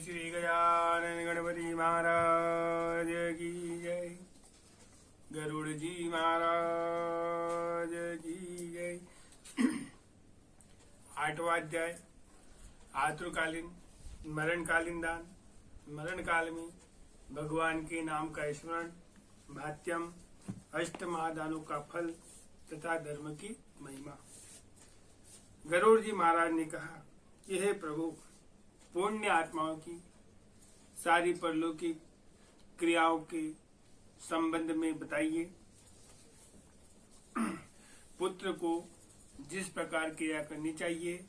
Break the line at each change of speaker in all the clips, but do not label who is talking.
श्री गजानन गणपति महाराज की जय। गरुड़ जी महाराज की जय। 8वां अध्याय आतुरकालीन मरणकालीन दान। मरण काल में भगवान के नाम का स्मरण, भात्यम, अष्ट महादानों का फल तथा धर्म की महिमा। गरुड़ जी महाराज ने कहा कि हे प्रभु, पुण्य आत्माओं की सारी परलौकिक क्रियाओं के संबंध में बताइए। पुत्र को जिस प्रकार क्रिया करनी चाहिए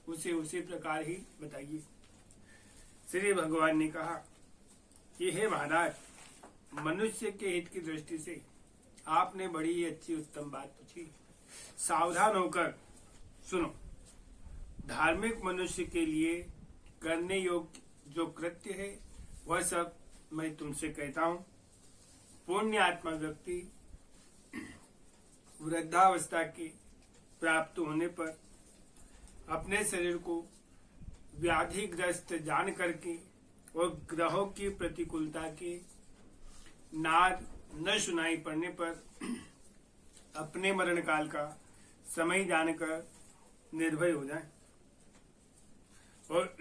उसे उसी प्रकार ही बताइए। श्री भगवान ने कहा कि हे महाराज, मनुष्य के हित की दृष्टि से आपने बड़ी अच्छी उत्तम बात पूछी। सावधान होकर सुनो। धार्मिक मनुष्य के लिए करने योग्य जो कृत्य है वह सब मैं तुमसे कहता हूँ। पुण्य आत्मा व्यक्ति वृद्धावस्था के प्राप्त होने पर अपने शरीर को व्याधिग्रस्त जान करके और ग्रहों की प्रतिकूलता के नाद न सुनाई पड़ने पर अपने मरण काल का समय जानकर निर्भय हो जाए और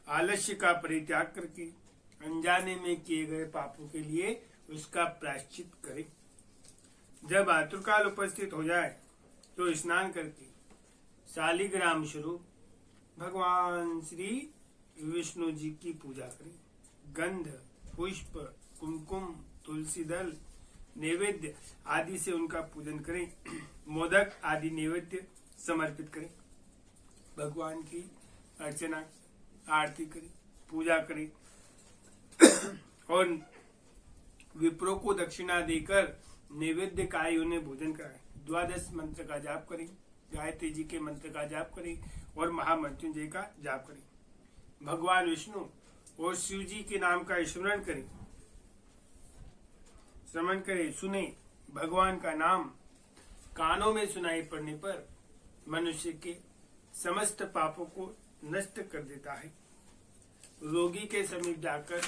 आलस्य का परित्याग करके अनजाने में किए गए पापों के लिए उसका प्रायश्चित करें। जब आतुरकाल उपस्थित हो जाए तो स्नान करके शालिग्राम स्वरूप भगवान श्री विष्णु जी की पूजा करें। गंध, पुष्प, कुमकुम, तुलसी दल, नैवेद्य आदि से उनका पूजन करें। मोदक आदि नैवेद्य समर्पित करें। भगवान की अर्चना आरती करें, पूजा करें और विप्रों को दक्षिणा देकर नैवेद्य का ही उन्हें भोजन कराएं। 12 मंत्र का जाप करें, गायत्री जी के मंत्र का जाप करें और महामृत्युंजय का जाप करें। भगवान विष्णु और शिव जी के नाम का स्मरण करें, श्रवण करें, सुने। भगवान का नाम कानों में सुनाई पड़ने पर मनुष्य के समस्त पापों को नष्ट कर देता है। रोगी के समीप जाकर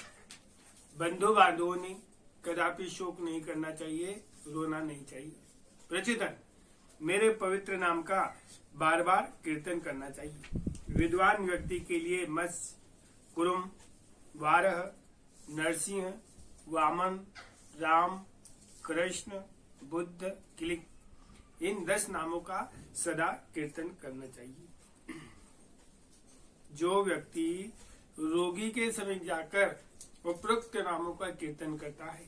बंधु बांधवों ने कदापि शोक नहीं करना चाहिए, रोना नहीं चाहिए। प्रचितन मेरे पवित्र नाम का बार बार कीर्तन करना चाहिए। विद्वान व्यक्ति के लिए मत्स्य, कुरुम, वारह, नरसिंह, वामन, राम, कृष्ण, बुद्ध, किलिक इन 10 नामों का सदा कीर्तन करना चाहिए। जो व्यक्ति रोगी के समीप जाकर उपरोक्त नामों का कीर्तन करता है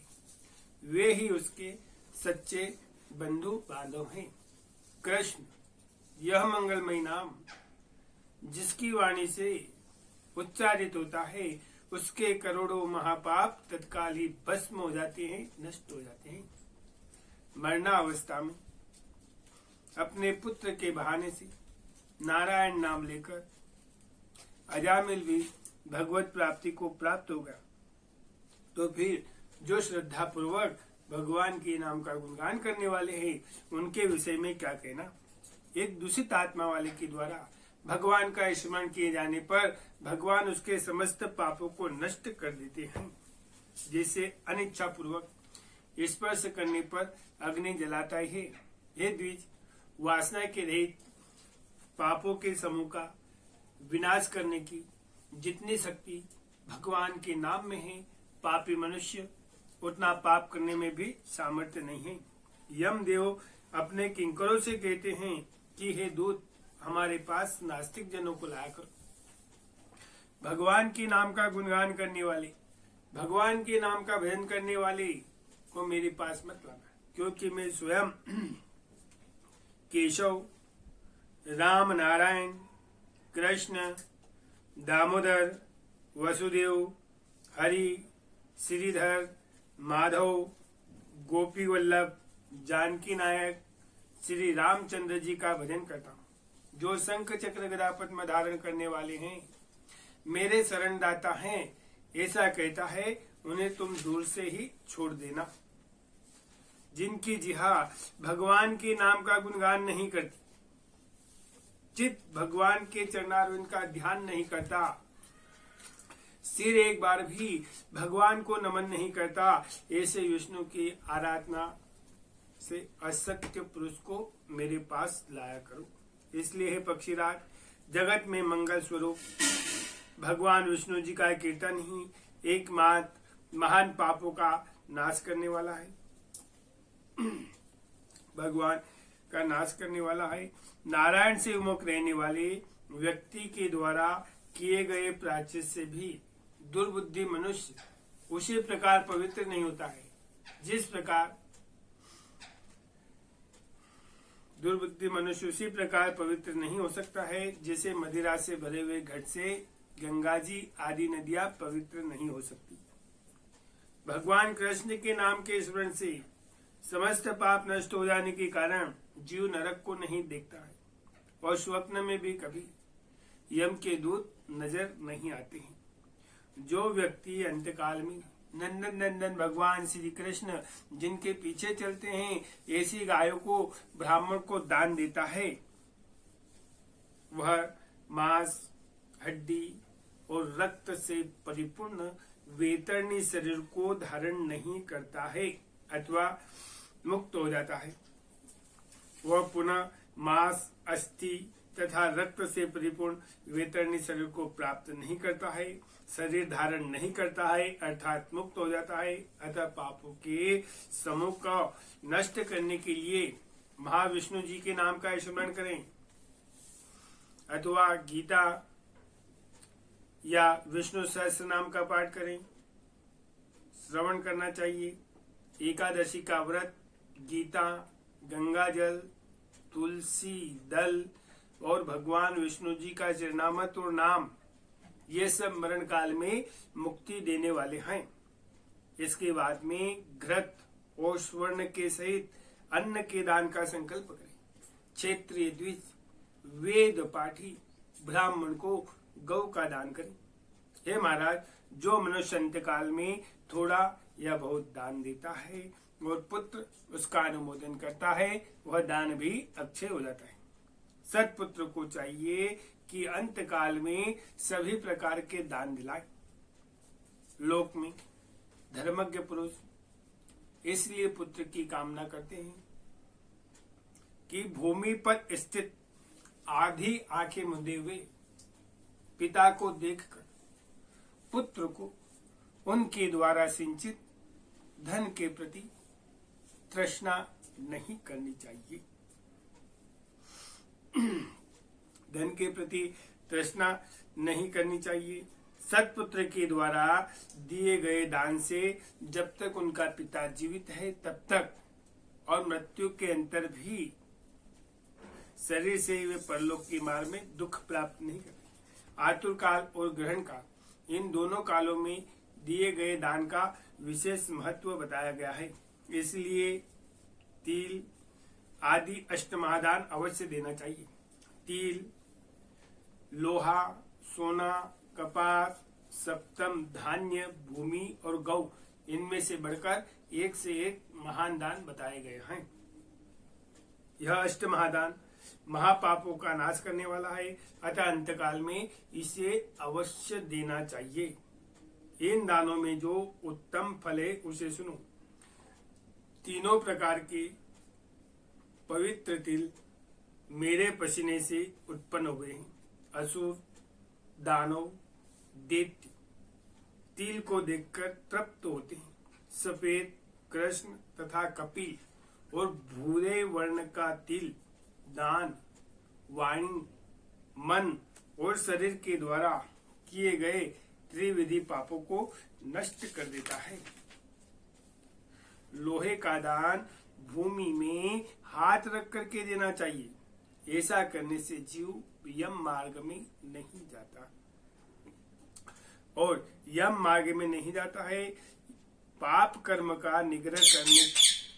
वे ही उसके सच्चे बंधु बांधव हैं। कृष्ण यह मंगलमय नाम जिसकी वाणी से उच्चारित होता है उसके करोड़ों महापाप तत्काल ही भस्म हो जाते हैं, नष्ट हो जाते हैं। मरणावस्था में अपने पुत्र के बहाने से नारायण नाम लेकर अजामिल भी भगवत प्राप्ति को प्राप्त होगा, तो फिर जो श्रद्धा पूर्वक भगवान के नाम का गुणगान करने वाले हैं उनके विषय में क्या कहना। एक दूषित आत्मा वाले के द्वारा भगवान का स्मरण किए जाने पर भगवान उसके समस्त पापों को नष्ट कर देते हैं। जैसे अनिच्छा पूर्वक स्पर्श करने पर अग्नि जलाता है। हे द्विज, वासना के रहित पापों के समूह का विनाश करने की जितनी शक्ति भगवान के नाम में है, पापी मनुष्य उतना पाप करने में भी सामर्थ्य नहीं है। यमदेव अपने किंकरों से कहते हैं कि हे दूत, हमारे पास नास्तिक जनों को लाया करो। भगवान के नाम का गुणगान करने वाले, भगवान के नाम का भजन करने वाले को मेरे पास मत लाना, क्योंकि मैं स्वयं केशव, राम, नारायण, कृष्ण, दामोदर, वसुदेव, हरि, श्रीधर, माधव, गोपी वल्लभ, जानकी नायक, श्री रामचंद्र जी का भजन करता हूँ। जो शंख चक्र गदा पद्म धारण करने वाले हैं, मेरे शरणदाता हैं, ऐसा कहता है, उन्हें तुम दूर से ही छोड़ देना। जिनकी जिहा भगवान के नाम का गुणगान नहीं करती, चित्त भगवान के चरणारविंद का ध्यान नहीं करता, सिर एक बार भी भगवान को नमन नहीं करता, ऐसे विष्णु की आराधना से असत्य पुरुष को मेरे पास लाया करो। इसलिए हे पक्षीराज, जगत में मंगल स्वरूप भगवान विष्णु जी का कीर्तन ही एकमात्र महान पापों का नाश करने वाला है, भगवान का नाश करने वाला है। नारायण से विमुख रहने वाले व्यक्ति के द्वारा किए गए प्रायश्चित से भी दुर्बुद्धि मनुष्य उसी प्रकार पवित्र नहीं होता है जिस प्रकार दुर्बुद्धि मनुष्य उसी प्रकार पवित्र नहीं हो सकता है जैसे मदिरा से भरे हुए घट से गंगा जी आदि नदियां पवित्र नहीं हो सकती। भगवान कृष्ण के नाम के स्मरण से समस्त पाप नष्ट हो जाने के कारण जीव नरक को नहीं देखता है और स्वप्न में भी कभी यम के दूत नजर नहीं आते हैं। जो व्यक्ति अंतकाल में नंदन नंदन भगवान श्री कृष्ण जिनके पीछे चलते हैं ऐसी गायों को ब्राह्मण को दान देता है, वह मांस, हड्डी और रक्त से परिपूर्ण वेतरणी शरीर को धारण नहीं करता है अथवा मुक्त हो जाता है। वह पुनः मांस, अस्थि तथा रक्त से परिपूर्ण वेतरणी शरीर को प्राप्त नहीं करता है, शरीर धारण नहीं करता है अर्थात मुक्त हो जाता है। अतः पापों के समूह को नष्ट करने के लिए महाविष्णु जी के नाम का स्मरण करें अथवा गीता या विष्णु सहस्त्र नाम का पाठ करें, श्रवण करना चाहिए। एकादशी का व्रत, गीता, गंगा जल, तुलसी दल और भगवान विष्णु जी का चरणामृत और नाम, ये सब मरण काल में मुक्ति देने वाले हैं। इसके बाद में घृत और स्वर्ण के सहित अन्न के दान का संकल्प करें। क्षेत्रीय द्विज वेद पाठी ब्राह्मण को गौ का दान करें। हे महाराज, जो मनुष्य अंतकाल में थोड़ा या बहुत दान देता है और पुत्र उसका अनुमोदन करता है, वह दान भी अक्षय हो जाता है। सत्पुत्र को चाहिए कि अंतकाल में सभी प्रकार के दान दिलाए। लोक में धर्मज्ञ पुरुष इसलिए पुत्र की कामना करते हैं कि भूमि पर स्थित आधी आंखें मुंदे हुए पिता को देखकर पुत्र को उनके द्वारा सिंचित धन के प्रति तृष्णा नहीं करनी चाहिए। धन के प्रति तृष्णा नहीं करनी चाहिए। सत्पुत्र के द्वारा दिए गए दान से जब तक उनका पिता जीवित है तब तक और मृत्यु के अंतर भी शरीर से वे परलोक की मार्ग में दुख प्राप्त नहीं करते। आतुर काल और ग्रहण काल, इन दोनों कालों में दिए गए दान का विशेष महत्व बताया गया है। इसलिए तिल आदि अष्टमहादान अवश्य देना चाहिए। तिल, लोहा, सोना, कपास, सप्तम धान्य, भूमि और गौ, इनमें से बढ़कर एक से एक महान दान बताए गए हैं। यह अष्टमहादान महापापों का नाश करने वाला है, अतः अंतकाल में इसे अवश्य देना चाहिए। इन दानों में जो उत्तम फल है उसे सुनो। तीनों प्रकार के पवित्र तिल मेरे पसीने से उत्पन्न हुए हैं। असुर, दानव, दैत्य तिल को देखकर तृप्त होते हैं। सफेद, कृष्ण तथा कपिल और भूरे वर्ण का तिल दान, वाणी, मन और शरीर के द्वारा किए गए त्रिविधि पापों को नष्ट कर देता है। लोहे का दान भूमि में हाथ रख करके देना चाहिए। ऐसा करने से जीव यम मार्ग में नहीं जाता और यम मार्ग में नहीं जाता है। पाप कर्म का निग्रह करने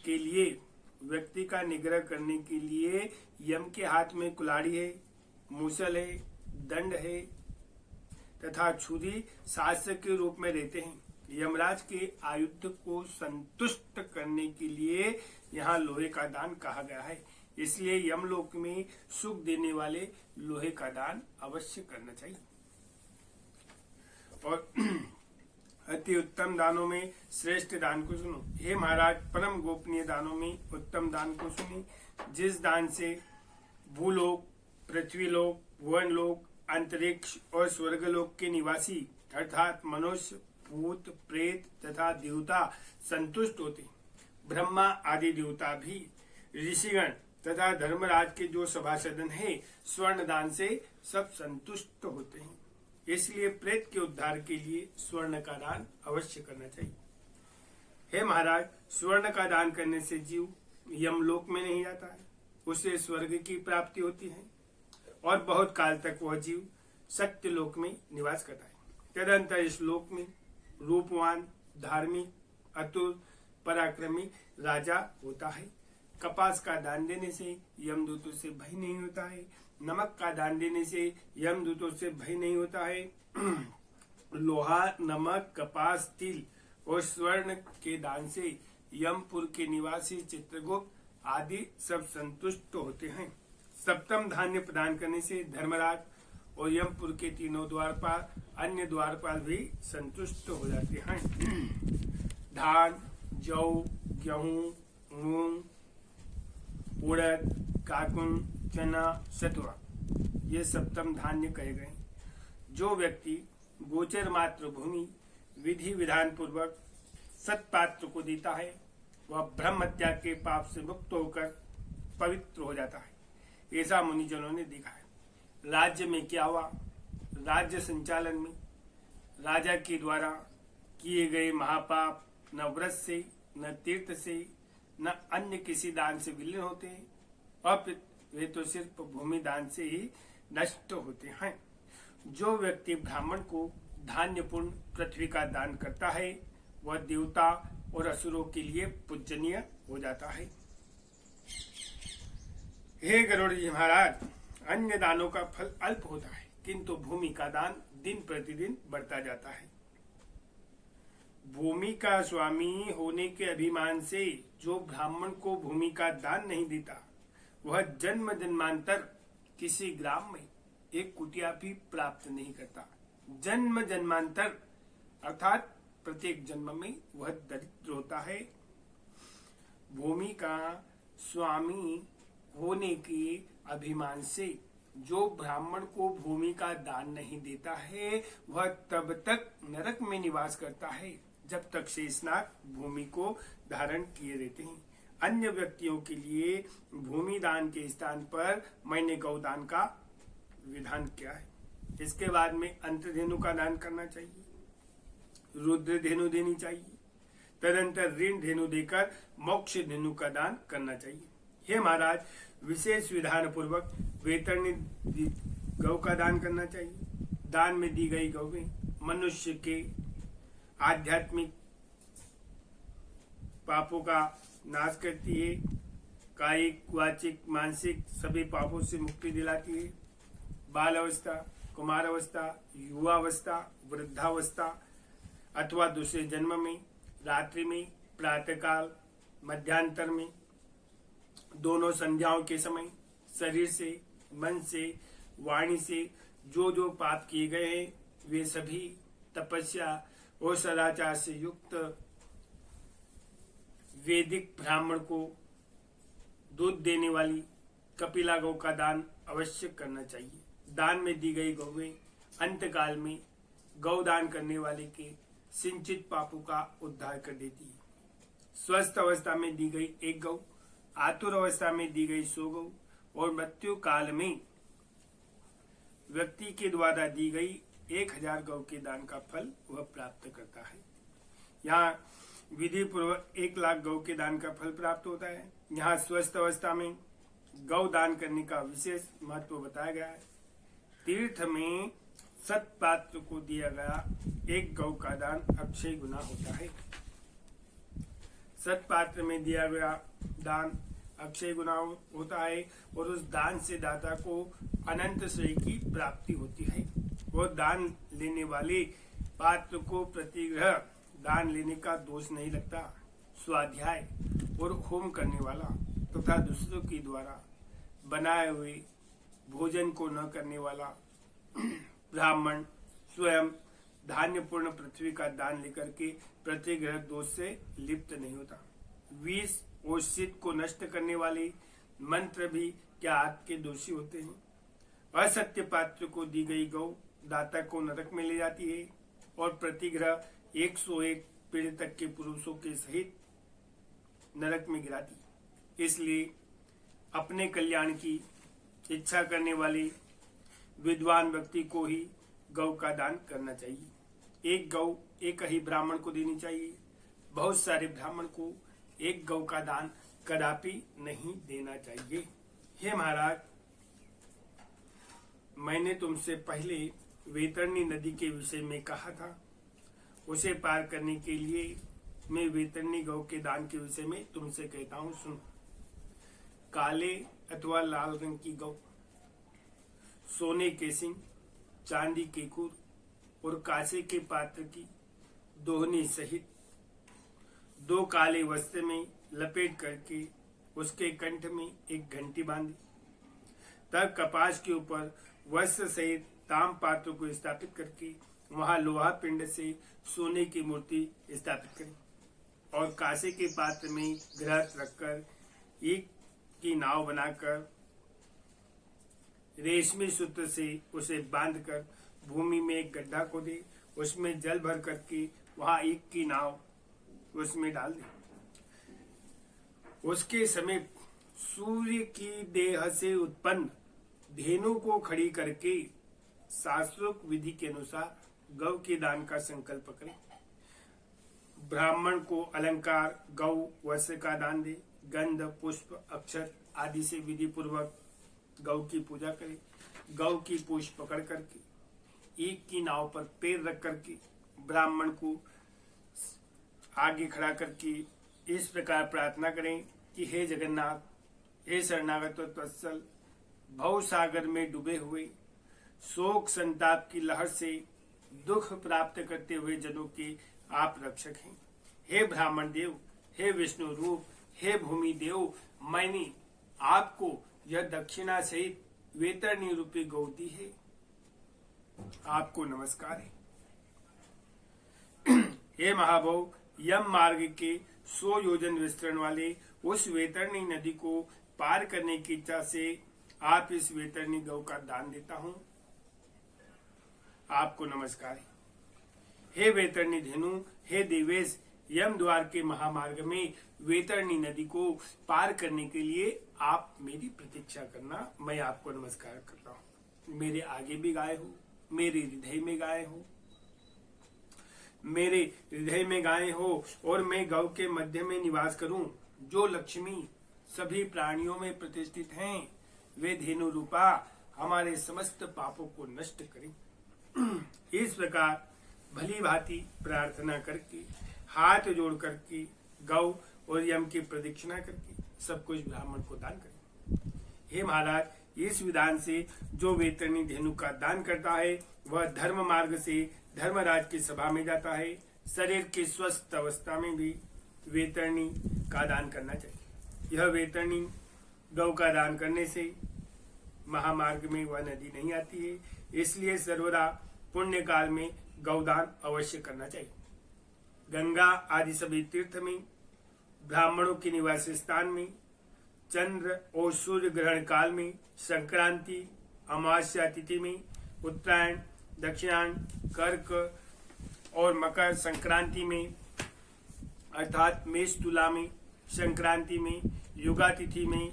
के लिए, व्यक्ति का निग्रह करने के लिए यम के हाथ में कुल्हाड़ी है, मूसल है, दंड है तथा छुरी शासक के रूप में रहते हैं। यमराज के आयुध को संतुष्ट करने के लिए यहाँ लोहे का दान कहा गया है। इसलिए यमलोक में सुख देने वाले लोहे का दान अवश्य करना चाहिए। और अति उत्तम दानों में श्रेष्ठ दान को सुनो। हे महाराज, परम गोपनीय दानों में उत्तम दान को सुनिए, जिस दान से भूलोक, पृथ्वीलोक, भुवनलोक, अंतरिक्ष और स्वर्गलोक के निवासी अर्थात मनुष्य, भूत, प्रेत तथा देवता संतुष्ट होते। ब्रह्मा आदि देवता भी, ऋषिगण तथा धर्मराज के जो सभासदन है, स्वर्ण दान से सब संतुष्ट होते हैं। इसलिए प्रेत के उद्धार के लिए स्वर्ण का दान अवश्य करना चाहिए। हे महाराज, स्वर्ण का दान करने से जीव यमलोक में नहीं जाता है, उसे स्वर्ग की प्राप्ति होती है और बहुत काल तक वह जीव सत्यलोक में निवास करता है। तदंतर इस लोक में रूपवान, धार्मिक, अतुल, पराक्रमी राजा होता है। कपास का दान देने से यमदूतों से भय नहीं होता है। नमक का दान देने से यमदूतों से भय नहीं होता है। लोहा, नमक, कपास, तिल और स्वर्ण के दान से यमपुर के निवासी चित्रगुप्त आदि सब संतुष्ट होते हैं। सप्तम धान्य प्रदान करने से धर्मराज और यमपुर के तीनों द्वारपाल, अन्य द्वारपाल भी संतुष्ट हो जाते हैं। धान, जौ, गेहूं, मूंग, उड़द, काकुन, चना, सतुआ, ये सप्तम धान्य कहे गए। जो व्यक्ति गोचर मात्र भूमि विधि विधान पूर्वक सत्पात्र को देता है, वह ब्रह्म हत्या के पाप से मुक्त होकर पवित्र हो जाता है। ऐसा मुनिजनों ने देखा है। राज्य में क्या हुआ? राज्य संचालन में राजा के द्वारा किए गए महापाप न व्रत से, न तीर्थ से, न अन्य किसी दान से विलीन होते हैं, अपितु वे तो सिर्फ भूमि दान से ही नष्ट होते हैं। जो व्यक्ति ब्राह्मण को धान्यपूर्ण पृथ्वी का दान करता है, वह देवता और असुरों के लिए पूजनीय हो जाता है। हे गरुड़ जी महाराज, अन्य दानों का फल अल्प होता है, किंतु भूमि का दान दिन प्रतिदिन बढ़ता जाता है। भूमि का स्वामी होने के अभिमान से जो ब्राह्मण को भूमि का दान नहीं देता, वह जन्म जन्मांतर किसी ग्राम में एक कुटिया भी प्राप्त नहीं करता। जन्म जन्मांतर अर्थात प्रत्येक जन्म में वह दरिद्र होता है। भूमि का स्वामी होने के अभिमान से जो ब्राह्मण को भूमि का दान नहीं देता है, वह तब तक नरक में निवास करता है जब तक शेषनाग भूमि को धारण किए रहते हैं। अन्य व्यक्तियों के लिए भूमि दान के स्थान पर मैंने गौदान का विधान किया है। इसके बाद में अंतधेनु का दान करना चाहिए, रुद्र धेनु देनी चाहिए, तदंतर ऋण धेनु देकर मोक्ष धेनु का दान करना चाहिए। हे महाराज, विशेष विधान पूर्वक वेतरणी गौ का दान करना चाहिए। दान में दी गई गौवें मनुष्य के आध्यात्मिक पापों का नाश करती है, कायिक, वाचिक, मानसिक सभी पापों से मुक्ति दिलाती है। बाल अवस्था, कुमार अवस्था, युवावस्था, वृद्धावस्था अथवा दूसरे जन्म में, रात्रि में, प्रातःकाल, मध्यांतर में, दोनों संध्याओं के समय शरीर से, मन से, वाणी से जो जो पाप किए गए हैं, वे सभी तपस्या और सदाचार से युक्त वैदिक ब्राह्मण को दूध देने वाली कपिला गौ का दान अवश्य करना चाहिए। दान में दी गई गौवें अंतकाल में गौदान करने वाले के सिंचित पापों का उद्धार कर देती है। स्वस्थ अवस्था में दी गई एक गौ, आतुर अवस्था में दी गई 100 गौ और मृत्यु काल में व्यक्ति के द्वारा दी गई 1000 गौ के दान का फल वह प्राप्त करता है। यहाँ विधि पूर्वक 1 लाख गौ के दान का फल प्राप्त होता है। यहाँ स्वस्थ अवस्था में गौ दान करने का विशेष महत्व बताया गया है। तीर्थ में सत्पात्र को दिया गया 1 गौ का दान अक्षय गुना होता है। सत्पात्र में दिया गया दान अक्षय गुना होता है और उस दान से दाता को अनंत श्रेय की प्राप्ति होती है। वो दान लेने वाले पात्र को प्रतिग्रह दान लेने का दोष नहीं लगता। स्वाध्याय और होम करने वाला तथा दूसरों के द्वारा बनाए हुए भोजन को न करने वाला ब्राह्मण स्वयं धान्यपूर्ण पृथ्वी का दान लेकर के प्रतिग्रह दोष से लिप्त नहीं होता। विष और शीत को नष्ट करने वाले मंत्र भी क्या आत्म के दोषी होते हैं? असत्य पात्र को दी गई गौ दाता को नरक में ले जाती है और प्रतिग्रह 101 पीढ़ी तक के पुरुषों के सहित नरक में गिराती है। इसलिए अपने कल्याण की इच्छा करने वाले विद्वान व्यक्ति को ही गौ का दान करना चाहिए। एक गौ एक ही ब्राह्मण को देनी चाहिए। बहुत सारे ब्राह्मण को एक गौ का दान कदापि नहीं देना चाहिए। हे महाराज, मैंने तुमसे पहले वैतरणी नदी के विषय में कहा था, उसे पार करने के लिए मैं वैतरणी गौ के दान के विषय में तुमसे कहता हूँ, सुनो। काले अथवा लाल रंग की गौ, सोने के सिंह, चांदी के खुर और कांसे के पात्र की दोहनी सहित 2 काले वस्त्र में लपेट करके उसके कंठ में एक घंटी बांधी। तब कपास के ऊपर वस्त्र सहित ताम पात्र को स्थापित करके वहां लोहा पिंड से सोने की मूर्ति स्थापित करी और कांसे के पात्र में घृत रखकर एक की नाव बनाकर रेशमी सूत्र से उसे बांधकर भूमि में एक गड्ढा खोदे, उसमें जल भर करके वहां एक की नाव उसमें डाल दे। उसके समीप सूर्य की देह से उत्पन्न धेनु को खड़ी करके शास्त्रोक्त विधि के अनुसार गौ के दान का संकल्प करें। ब्राह्मण को अलंकार गौ वस्त्र का दान दे। गंध पुष्प अक्षत आदि से विधि पूर्वक गौ की पूजा करे। गौ की पूंछ पकड़ करके एक की नाव पर पैर रख करके ब्राह्मण को आगे खड़ा करके इस प्रकार प्रार्थना करें कि हे जगन्नाथ, हे शरणागत वत्सल, भव सागर में डूबे हुए शोक संताप की लहर से दुख प्राप्त करते हुए जनों के आप रक्षक हैं। हे ब्राह्मण देव, हे विष्णु रूप, हे भूमि देव, मैंने आपको यह दक्षिणा सहित वैतरणी रूपी गौ दी है। आपको नमस्कार है। हे महाभव, यम मार्ग के 100 योजन विस्तरण वाले उस वैतरणी नदी को पार करने की इच्छा से आप इस वैतरणी गौ का दान देता हूँ। आपको नमस्कार है। हे वैतरणी धेनु, हे देवेश, यम द्वार के महामार्ग में वैतरणी नदी को पार करने के लिए आप मेरी प्रतीक्षा करना। मैं आपको नमस्कार करता हूँ। मेरे आगे भी गाय हो, मेरे हृदय में गाय हो, मेरे हृदय में गाय हो और मैं गौ के मध्य में निवास करूं। जो लक्ष्मी सभी प्राणियों में प्रतिष्ठित हैं, वे धेनु रूपा हमारे समस्त पापों को नष्ट करें। इस प्रकार भली भांति प्रार्थना करके हाथ जोड़ करके गौ और यम की प्रदक्षिणा करके सब कुछ ब्राह्मण को दान करें। हे महाराज, इस विधान से जो वैतरणी धेनु का दान करता है वह धर्म मार्ग से धर्मराज की सभा में जाता है। शरीर की स्वस्थ अवस्था में भी वैतरणी का दान करना चाहिए। यह वैतरणी गौ का दान करने से महामार्ग में वह नदी नहीं आती है, इसलिए सर्वदा पुण्य काल में गौदान अवश्य करना चाहिए। गंगा आदि सभी तीर्थ में, ब्राह्मणों के निवास स्थान में, चंद्र और सूर्य ग्रहण काल में, संक्रांति अमावस्या तिथि में, उत्तरायण, दक्षिणायन, कर्क और मकर संक्रांति में अर्थात मेष तुला में, संक्रांति में, युगा तिथि में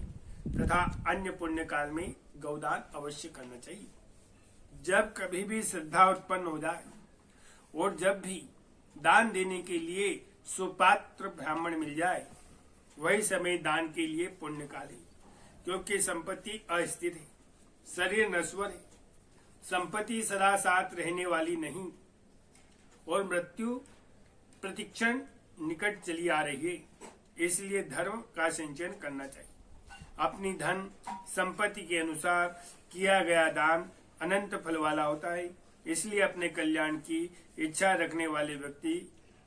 तथा अन्य पुण्य काल में गौदान अवश्य करना चाहिए। जब कभी भी श्रद्धा उत्पन्न हो जाए और जब भी दान देने के लिए सुपात्र ब्राह्मण मिल जाए, वही समय दान के लिए पुण्य काल है, क्योंकि संपत्ति अस्थिर है, शरीर नश्वर है, संपत्ति सदा साथ रहने वाली नहीं और मृत्यु प्रतिक्षण निकट चली आ रही है। इसलिए धर्म का संचयन करना चाहिए। अपनी धन संपत्ति के अनुसार किया गया दान अनंत फल वाला होता है। इसलिए अपने कल्याण की इच्छा रखने वाले व्यक्ति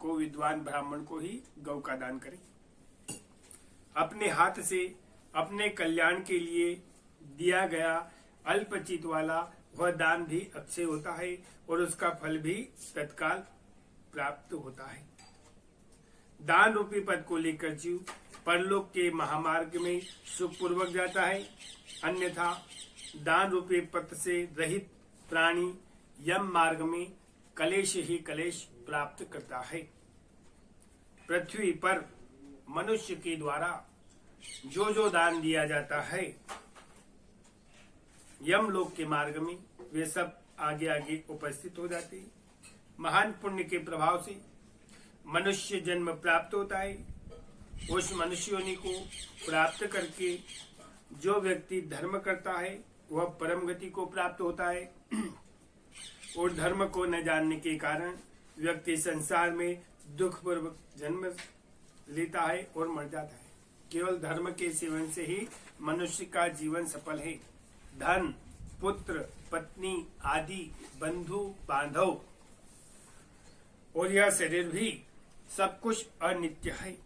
को विद्वान ब्राह्मण को ही गौ का दान करें। अपने हाथ से अपने कल्याण के लिए दिया गया अल्पचित वाला वह दान भी अक्षय होता है और उसका फल भी तत्काल प्राप्त होता है। दान रूपी पद को लेकर जीव परलोक के महामार्ग में सुखपूर्वक जाता है, अन्यथा दान रूपी पद से रहित प्राणी यम मार्ग में कलेश ही कलेश प्राप्त करता है। पृथ्वी पर मनुष्य के द्वारा जो दान दिया जाता है यमलोक के मार्ग में वे सब आगे आगे उपस्थित हो जाते हैं। महान पुण्य के प्रभाव से मनुष्य जन्म प्राप्त होता है। उस मनुष्य योनि को प्राप्त करके जो व्यक्ति धर्म करता है वह परम गति को प्राप्त होता है और धर्म को न जानने के कारण व्यक्ति संसार में दुखपूर्वक जन्म लेता है और मर जाता है। केवल धर्म के सेवन से ही मनुष्य का जीवन सफल है। धन, पुत्र, पत्नी आदि बंधु बांधव और यह शरीर भी सब कुछ अनित्य है,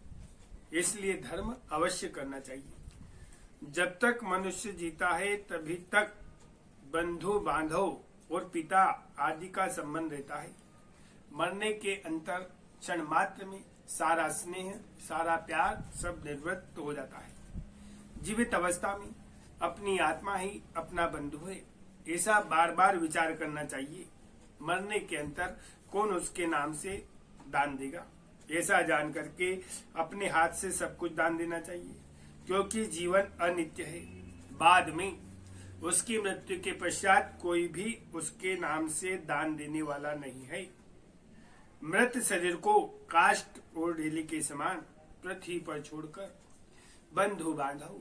इसलिए धर्म अवश्य करना चाहिए। जब तक मनुष्य जीता है तभी तक बंधु बांधव और पिता आदि का संबंध रहता है। मरने के अंतर क्षण मात्र में सारा स्नेह, सारा प्यार सब निवृत्त हो जाता है। जीवित अवस्था में अपनी आत्मा ही अपना बंधु है, ऐसा बार बार विचार करना चाहिए। मरने के अंतर कौन उसके नाम से दान देगा, ऐसा जान करके अपने हाथ से सब कुछ दान देना चाहिए, क्योंकि जीवन अनित्य है। बाद में उसकी मृत्यु के पश्चात कोई भी उसके नाम से दान देने वाला नहीं है। मृत शरीर को काष्ठ और ढेली के समान पृथ्वी पर छोड़कर बंधु बांधव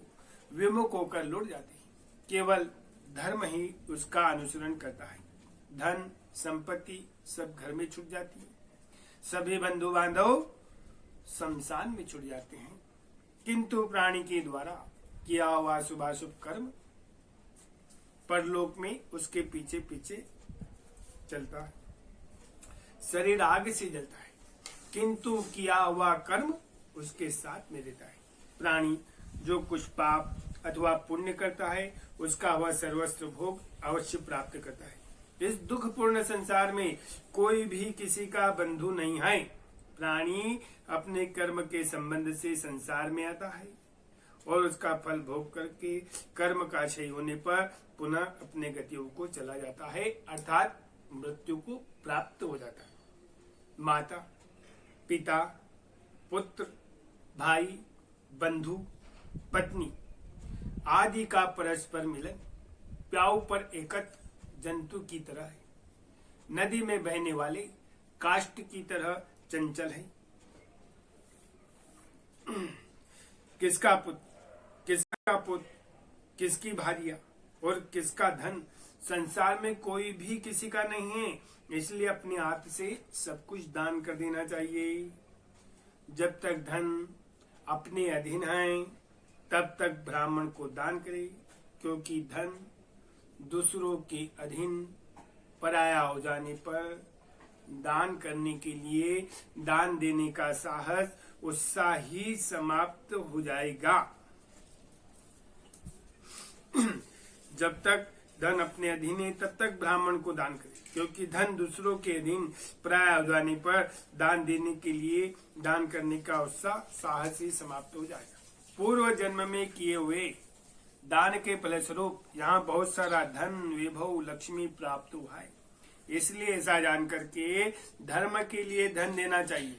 विमुख होकर लौट जाते हैं। केवल धर्म ही उसका अनुसरण करता है। धन संपत्ति सब घर में छूट जाती है, सभी बंधु बांधव शमशान में छूट जाते हैं, किंतु प्राणी के द्वारा किया हुआ शुभाशुभ कर्म परलोक में उसके पीछे पीछे चलता है। शरीर आग से जलता है, किंतु किया हुआ कर्म उसके साथ में रहता है। प्राणी जो कुछ पाप अथवा पुण्य करता है उसका वह सर्वस्व भोग अवश्य प्राप्त करता है। इस दुखपूर्ण संसार में कोई भी किसी का बंधु नहीं है। प्राणी अपने कर्म के संबंध से संसार में आता है और उसका फल भोग करके कर्म का क्षय होने पर पुनः अपने गतियों को चला जाता है, अर्थात मृत्यु को प्राप्त हो जाता है। माता, पिता, पुत्र, भाई, बंधु, पत्नी आदि का परस्पर मिलन प्याऊ पर एकत्र जंतु की तरह है। नदी में बहने वाले काष्ठ की तरह चंचल है। किसका पुत्र, किसकी भार्या और किसका धन, संसार में कोई भी किसी का नहीं है, इसलिए अपने हाथ से सब कुछ दान कर देना चाहिए। जब तक धन अपने अधीन है तब तक ब्राह्मण को दान करे, क्योंकि धन दूसरों के अधीन पराया हो जाने पर दान करने के लिए दान देने का साहस उत्साह ही समाप्त हो जाएगा। जब तक धन अपने अधीन है तब तक ब्राह्मण को दान करे, क्योंकि धन दूसरों के अधीन पराया हो जाने पर दान देने के लिए दान करने का उत्साह साहस ही समाप्त हो जाएगा। पूर्व जन्म में किए हुए दान के फलस्वरूप यहाँ बहुत सारा धन, वैभव, लक्ष्मी प्राप्त हुआ है, इसलिए ऐसा जान करके धर्म के लिए धन देना चाहिए।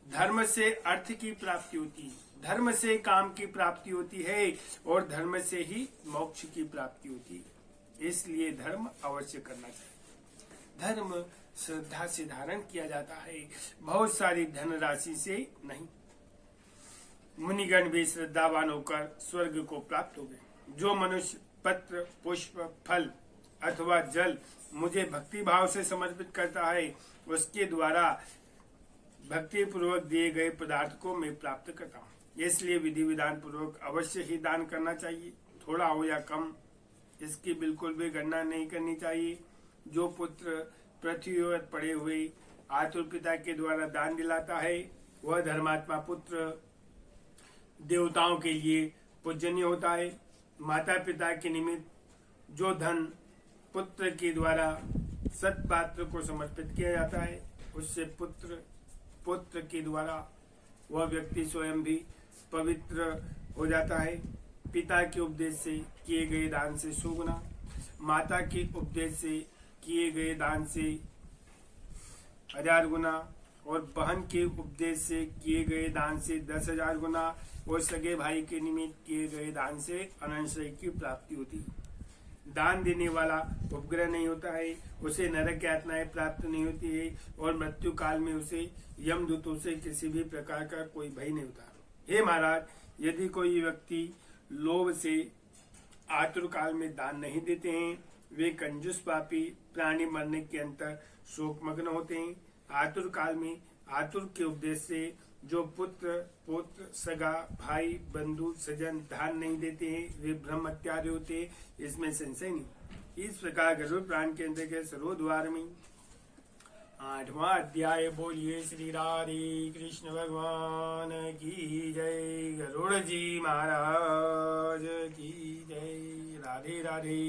धर्म से अर्थ की प्राप्ति होती है, धर्म से काम की प्राप्ति होती है और धर्म से ही मोक्ष की प्राप्ति होती है, इसलिए धर्म अवश्य करना चाहिए। धर्म श्रद्धा से धारण किया जाता है, बहुत सारी धनराशि से नहीं। मुनिगण भी श्रद्धावान होकर स्वर्ग को प्राप्त हो गए। जो मनुष्य पत्र, पुष्प, फल अथवा जल मुझे भक्ति भाव से समर्पित करता है, उसके द्वारा भक्ति पूर्वक दिए गए पदार्थ को मैं प्राप्त करता हूँ। इसलिए विधि विधान पूर्वक अवश्य ही दान करना चाहिए, थोड़ा हो या कम, इसकी बिल्कुल भी गणना नहीं करनी चाहिए। जो पुत्र पृथ्वी पर पड़े हुए आतुर पिता के द्वारा दान दिलाता है वह धर्मात्मा पुत्र देवताओं के लिए पूजनीय होता है। माता पिता के निमित्त जो धन पुत्र के द्वारा सत्पात्र को समर्पित किया जाता है, उससे पुत्र के द्वारा वह व्यक्ति स्वयं भी पवित्र हो जाता है। पिता के उपदेश से किए गए दान से 100 गुना, माता के उपदेश से किए गए दान से 1000 गुना, और बहन के उपदेश से किए गए दान से 10,000 गुना, और सगे भाई के निमित्त किए गए दान से अनंतशय की प्राप्ति होती है। दान देने वाला उपग्रह नहीं होता है, उसे नरक यातनाएं प्राप्त नहीं होती है, और मृत्यु काल में उसे यमदूतों से किसी भी प्रकार का कोई भय नहीं होता। हे महाराज, यदि कोई व्यक्ति लोभ से आतुर काल में दान नहीं देते हैं, वे कंजूस पापी प्राणी मरने के अंतर शोकमग्न होते हैं। आतुर काल में आतुर के उपदेश से जो पुत्र पौत्र सगा भाई बंधु सजन दान नहीं देते हैं, वे ब्रह्मत्यारी होते हैं, इसमें संशय नहीं। इस प्रकार गरुड़ पुराण के अंदर के सरोद्वार में 8वां अध्याय। बोलिए श्री राधे कृष्ण भगवान की जय, गरुड़ जी महाराज की जय। राधे राधे।